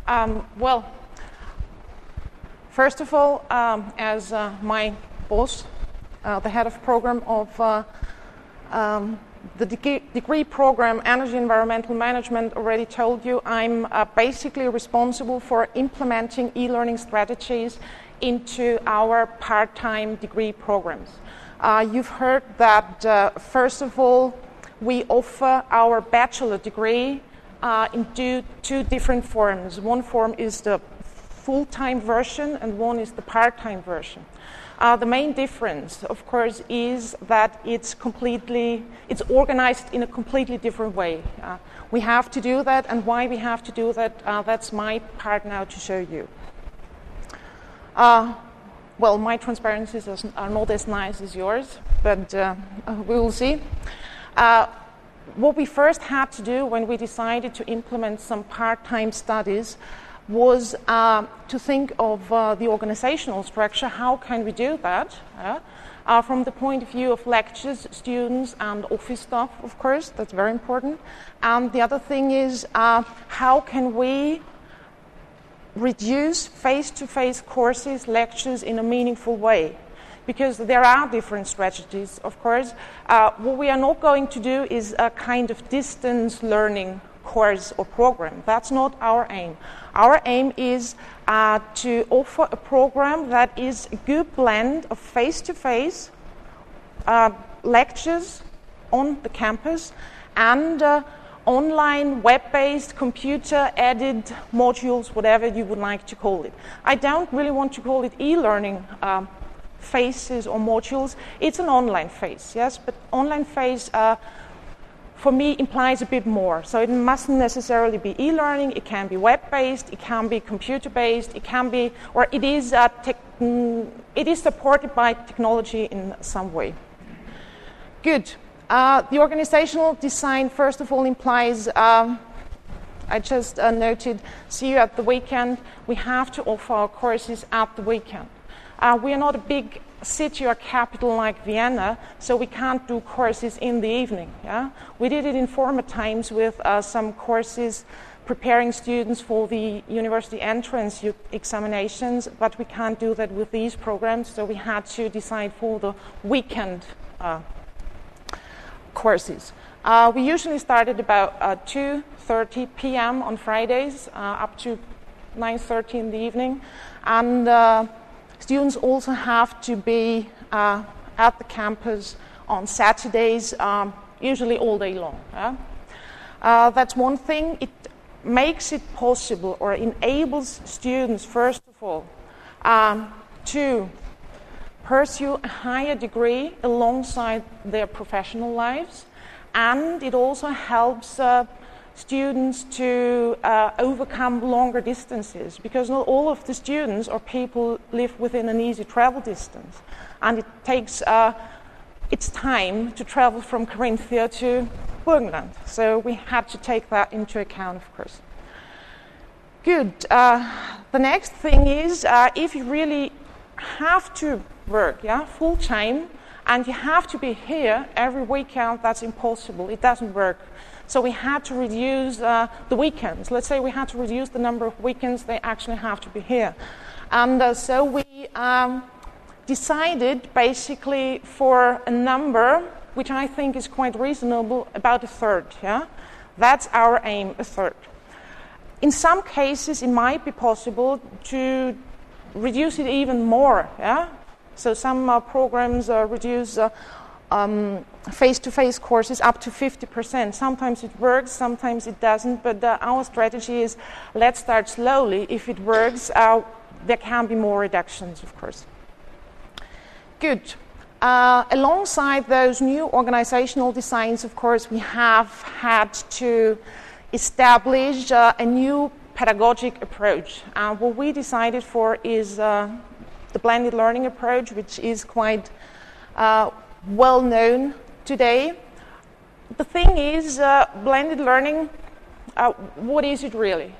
Well, first of all, as my boss, the head of program of the degree program Energy Environmental Management already told you, I'm basically responsible for implementing e-learning strategies into our part-time degree programs. You've heard that, first of all, we offer our bachelor degree in two different forms. One form is the full-time version and one is the part-time version. The main difference, of course, is that it's organized in a completely different way. We have to do that, and why we have to do that, that's my part now to show you. Well, my transparencies are not as nice as yours, but we will see. What we first had to do when we decided to implement some part-time studies was to think of the organizational structure. How can we do that? From the point of view of lectures, students, and office staff, of course, that's very important. And the other thing is, how can we reduce face-to-face courses, lectures in a meaningful way? Because there are different strategies, of course. What we are not going to do is a kind of distance learning course or program. That's not our aim. Our aim is to offer a program that is a good blend of face-to-face lectures on the campus and online, web-based, computer-aided modules, whatever you would like to call it. I don't really want to call it e-learning phases or modules. It's an online phase, yes, but online phase for me implies a bit more. So it mustn't necessarily be e-learning. It can be web-based, it can be computer-based, it can be, or it is supported by technology in some way. Good. The organizational design, first of all, implies, I just noted, see you at the weekend. We have to offer our courses at the weekend. We are not a big city or capital like Vienna, so we can't do courses in the evening. Yeah? We did it in former times with some courses preparing students for the university entrance examinations, but we can't do that with these programs, so we had to decide for the weekend courses. We usually start at about 2:30 p.m. on Fridays up to 9:30 in the evening, and students also have to be at the campus on Saturdays, usually all day long. Yeah? That's one thing. It makes it possible or enables students, first of all, to pursue a higher degree alongside their professional lives, and it also helps students to overcome longer distances, because not all of the students or people live within an easy travel distance, and it takes its time to travel from Carinthia to Burgenland. So we had to take that into account, of course. Good. The next thing is, if you really have to work, full time, and you have to be here every weekend, that's impossible. It doesn't work. So we had to reduce the weekends. Let's say we had to reduce the number of weekends they actually have to be here. And so we decided basically for a number, which I think is quite reasonable, about a third. Yeah? That's our aim, a third. In some cases, it might be possible to reduce it even more. Yeah? So some programs reduce face-to-face courses up to 50%. Sometimes it works, sometimes it doesn't, but our strategy is let's start slowly. If it works, there can be more reductions, of course. Good. Alongside those new organizational designs, of course, we have had to establish a new pedagogic approach. What we decided for is the blended learning approach, which is quite well known today. The thing is, blended learning, what is it really?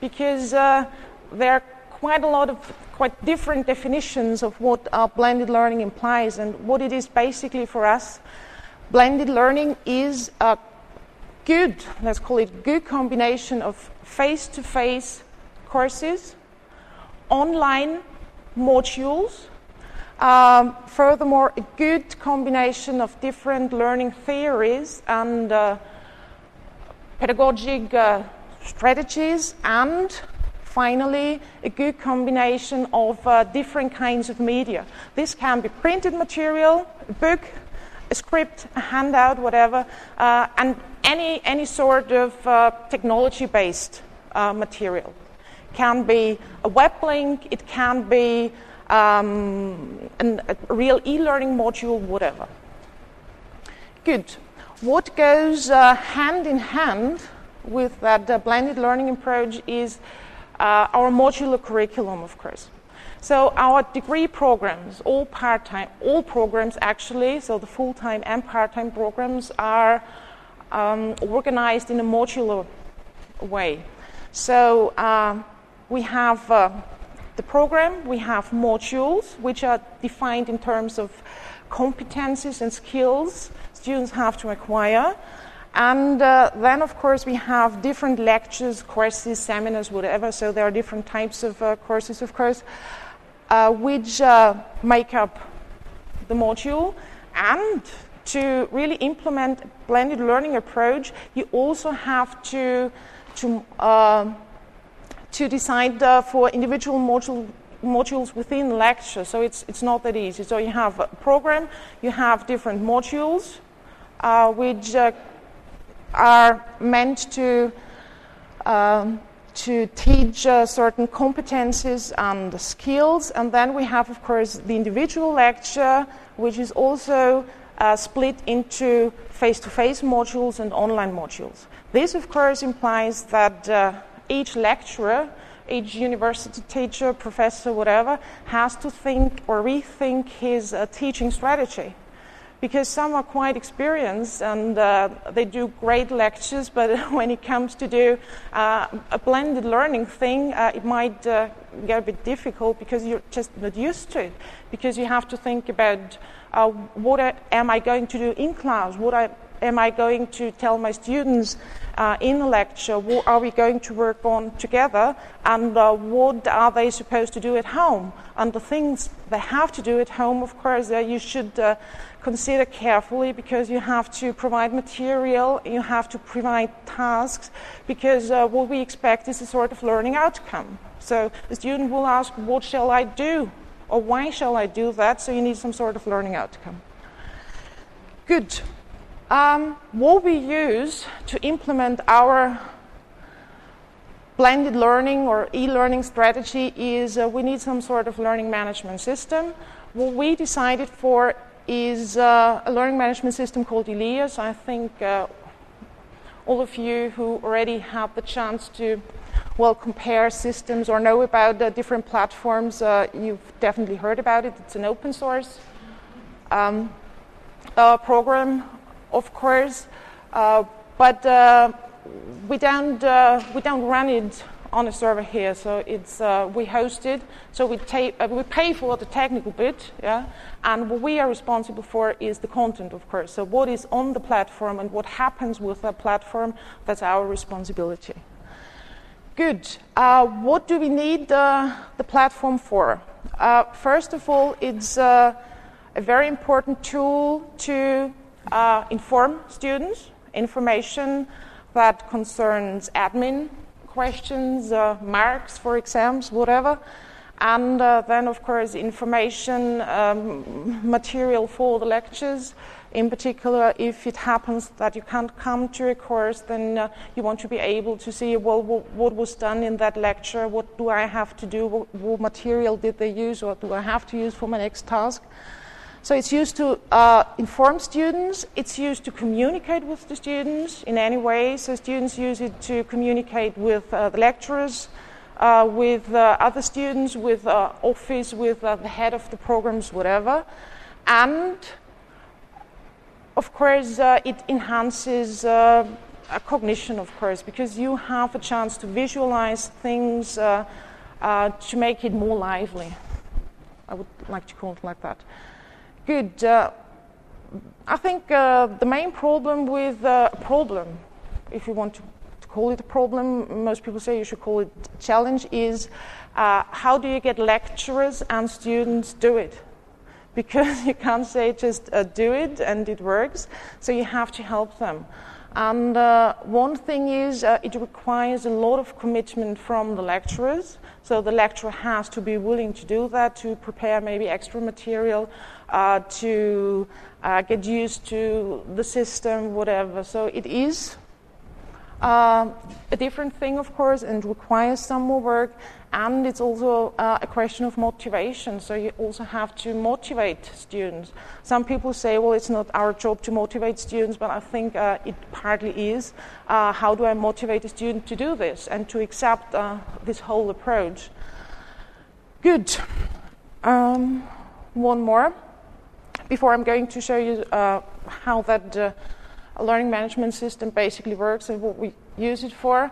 Because there are quite a lot of quite different definitions of what blended learning implies, and what it is basically for us. Blended learning is a good, let's call it good combination of face-to-face courses, online modules, furthermore, a good combination of different learning theories and pedagogic strategies, and finally, a good combination of different kinds of media. This can be printed material, a book, a script, a handout, whatever, and any sort of technology-based material. It can be a web link, it can be a real e-learning module, whatever. Good. What goes hand in hand with that blended learning approach is our modular curriculum, of course. So our degree programs, all part-time, all programs actually, so the full-time and part-time programs are organized in a modular way. So we have the program, we have modules which are defined in terms of competencies and skills students have to acquire. And then, of course, we have different lectures, courses, seminars, whatever. So there are different types of courses, of course, which make up the module. And to really implement a blended learning approach, you also have to decide for individual modules within the lecture. So it's not that easy. So you have a program, you have different modules, which are meant to teach certain competencies and skills. And then we have, of course, the individual lecture, which is also split into face-to-face modules and online modules. This, of course, implies that each lecturer, each university teacher, professor, whatever, has to think or rethink his teaching strategy. Because some are quite experienced and they do great lectures, but when it comes to do a blended learning thing, it might get a bit difficult because you're just not used to it. Because you have to think about what am I going to do in class? What am I going to tell my students in a lecture? What are we going to work on together? And what are they supposed to do at home? And the things they have to do at home, of course, you should consider carefully, because you have to provide material, you have to provide tasks, because what we expect is a sort of learning outcome. So the student will ask, what shall I do? Or why shall I do that? So you need some sort of learning outcome. Good. What we use to implement our blended learning or e-learning strategy is we need some sort of learning management system. What we decided for is a learning management system called Elias. I think all of you who already had the chance to compare systems or know about different platforms, you've definitely heard about it. It's an open source program, of course, but we don't run it on a server here. So it's we host it. So we pay for the technical bit, yeah. And what we are responsible for is the content, of course. So what is on the platform and what happens with the platform, that's our responsibility. Good. What do we need the platform for? First of all, it's a very important tool to inform students, information that concerns admin questions, marks for exams, whatever. And then, of course, information material for the lectures. In particular, if it happens that you can't come to a course, then you want to be able to see, well, what was done in that lecture, what do I have to do, what material did they use, or do I have to use for my next task. So it's used to inform students, it's used to communicate with the students in any way. So students use it to communicate with the lecturers, with other students, with office, with the head of the programs, whatever. And of course, it enhances cognition, of course, because you have a chance to visualize things to make it more lively. I would like to call it like that. Good. I think the main problem with if you want to call it a problem. Most people say you should call it a challenge, is how do you get lecturers and students do it? Because you can't say just do it and it works, so you have to help them. And one thing is it requires a lot of commitment from the lecturers, so the lecturer has to be willing to do that, to prepare maybe extra material, to get used to the system, whatever. So it is a different thing, of course, and requires some more work. And it's also a question of motivation. So you also have to motivate students. Some people say, well, it's not our job to motivate students, but I think it partly is. How do I motivate a student to do this and to accept this whole approach? Good. One more. Before I'm going to show you how that learning management system basically works and what we use it for.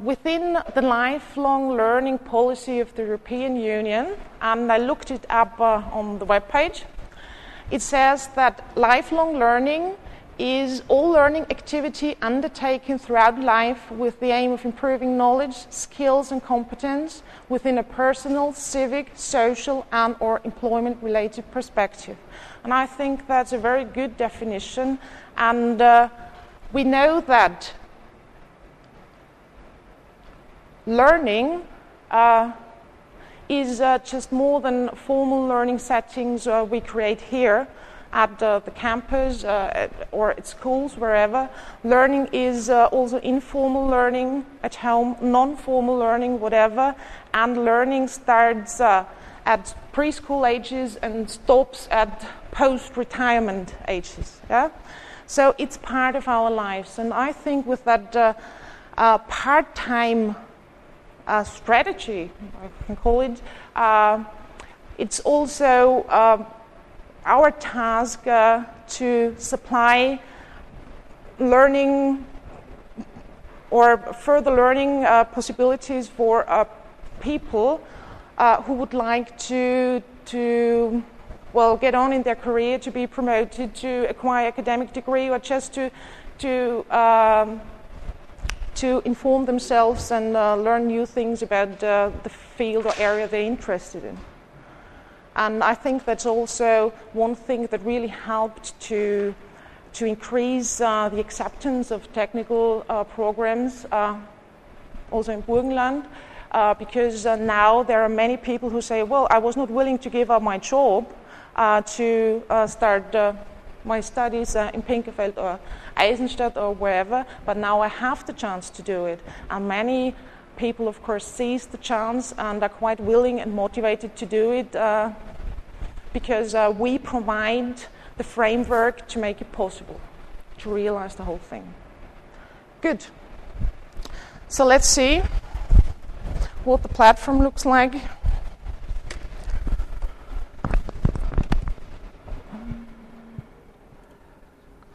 Within the lifelong learning policy of the European Union, and I looked it up on the webpage, it says that lifelong learning is all learning activity undertaken throughout life with the aim of improving knowledge, skills and competence within a personal, civic, social and or employment-related perspective. And I think that's a very good definition, and we know that learning is just more than formal learning settings we create here at the campus or at schools, wherever. Learning is also informal learning at home, non-formal learning, whatever. And learning starts at preschool ages and stops at post-retirement ages. Yeah? So it's part of our lives. And I think with that part-time strategy, I can call it, it's also our task to supply learning or further learning possibilities for people who would like to get on in their career, to be promoted, to acquire academic degree, or just to inform themselves and learn new things about the field or area they're interested in. And I think that's also one thing that really helped to increase the acceptance of technical programs, also in Burgenland, because now there are many people who say, well, I was not willing to give up my job to start my studies in Pinkerfeld or Eisenstadt or wherever, but now I have the chance to do it. And many people, of course, seize the chance and are quite willing and motivated to do it because we provide the framework to make it possible, to realize the whole thing. Good. So let's see what the platform looks like.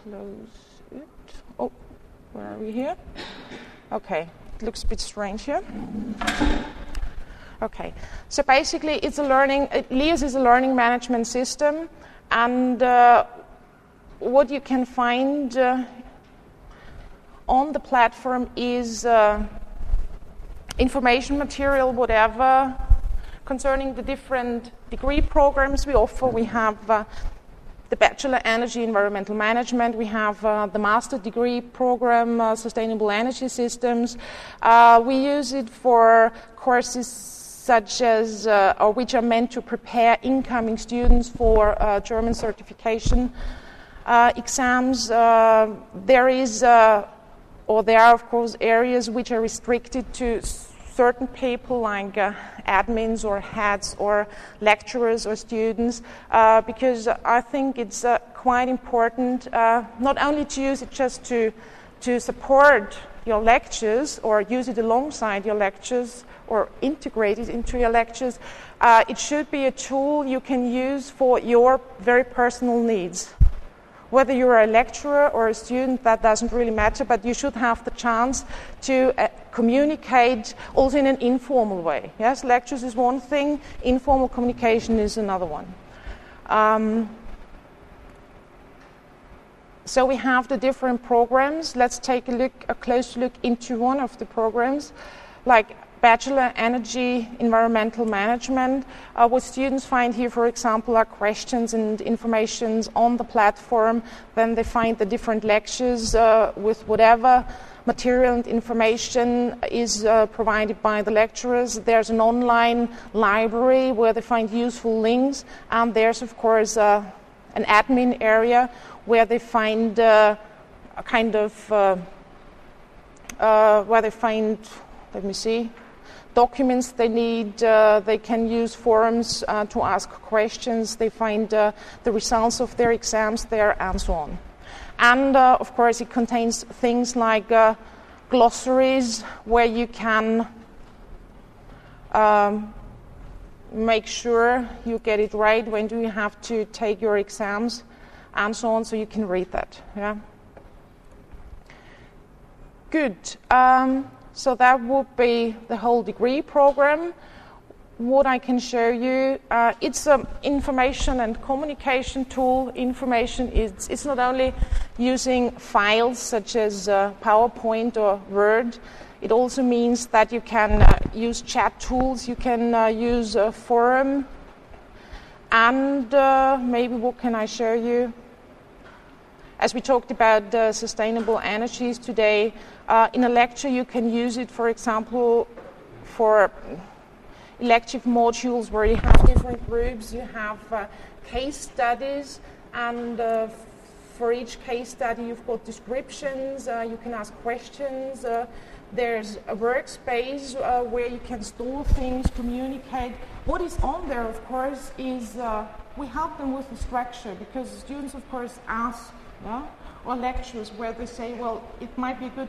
Close it. Oh, where are we here? Okay, it looks a bit strange here. Okay, so basically it's a learning, LIAS is a learning management system, and what you can find on the platform is information material, whatever, concerning the different degree programs we offer. We have the Bachelor Energy Environmental Management. We have the Master Degree Program, Sustainable Energy Systems. We use it for courses such as, or which are meant to prepare incoming students for German certification exams. There are, of course, areas which are restricted to certain people, like admins or heads or lecturers or students, because I think it's quite important not only to use it just to support your lectures or use it alongside your lectures or integrate it into your lectures. It should be a tool you can use for your very personal needs. Whether you're a lecturer or a student, that doesn't really matter, but you should have the chance to communicate also in an informal way. Yes, lectures is one thing, informal communication is another one. So we have the different programs. Let's take a close look into one of the programs, like Bachelor Energy Environmental Management. What students find here, for example, are questions and informations on the platform. Then they find the different lectures with whatever material and information is provided by the lecturers. There's an online library where they find useful links, and there's, of course, an admin area where they find where they find, let me see, documents they need. They can use forums to ask questions. They find the results of their exams there, and so on. And, of course, it contains things like glossaries where you can make sure you get it right. When do you have to take your exams? And so on, so you can read that. Yeah. Good. So that would be the whole degree program. What I can show you, it's an information and communication tool. Information is it's not only using files such as PowerPoint or Word. It also means that you can use chat tools. You can use a forum. And maybe what can I show you? As we talked about sustainable energies today, in a lecture you can use it, for example, for elective modules where you have different groups. You have case studies, and for each case study you've got descriptions. You can ask questions. There's a workspace where you can store things, communicate. What is on there, of course, is we help them with the structure, because students, of course, ask, or lectures where they say, well, it might be a good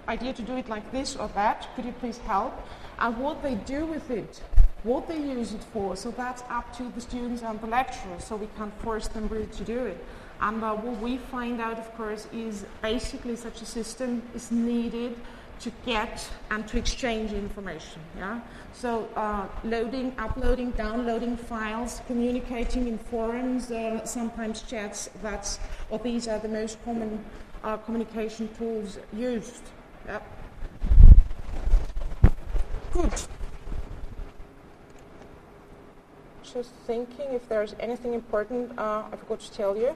idea to do it like this or that. Could you please help? And what they do with it, what they use it for, so that's up to the students and the lecturers, so we can't force them really to do it. And what we find out, of course, is basically such a system is needed to get and to exchange information. Yeah. So loading, uploading, downloading files, communicating in forums, sometimes chats. These are the most common communication tools used. Yep. Good. Just thinking if there's anything important I forgot to tell you.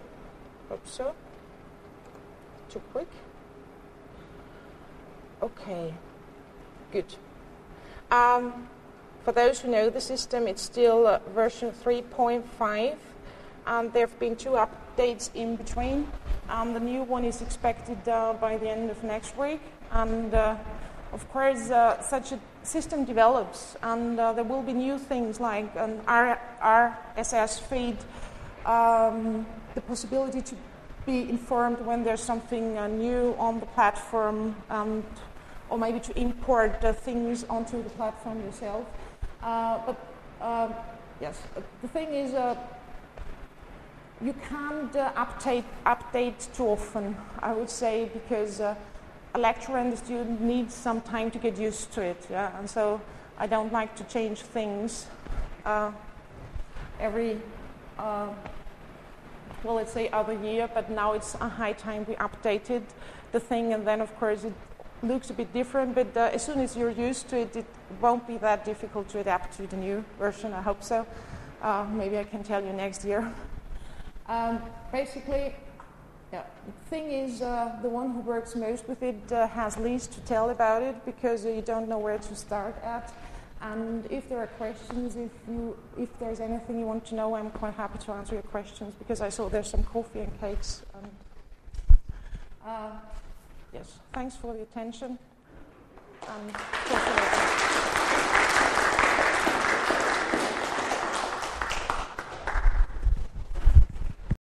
Hope so. Too quick. Okay, good. For those who know the system, it's still version 3.5, and there have been 2 updates in between. The new one is expected by the end of next week, and of course, such a system develops, and there will be new things like an RSS feed, the possibility to be informed when there's something new on the platform, or maybe to import things onto the platform yourself. Yes, the thing is, you can't update too often, I would say, because a lecturer and a student need some time to get used to it. Yeah, and so I don't like to change things every. Well, let's say other year, but now it's a high time we updated the thing, and then of course it looks a bit different, but as soon as you're used to it, it won't be that difficult to adapt to the new version, I hope so. Maybe I can tell you next year. Basically, yeah, the thing is, the one who works most with it has least to tell about it, because you don't know where to start at. And if there are questions, if there's anything you want to know, I'm quite happy to answer your questions, because I saw there's some coffee and cakes. Yes, thanks for the attention. And talk to you later.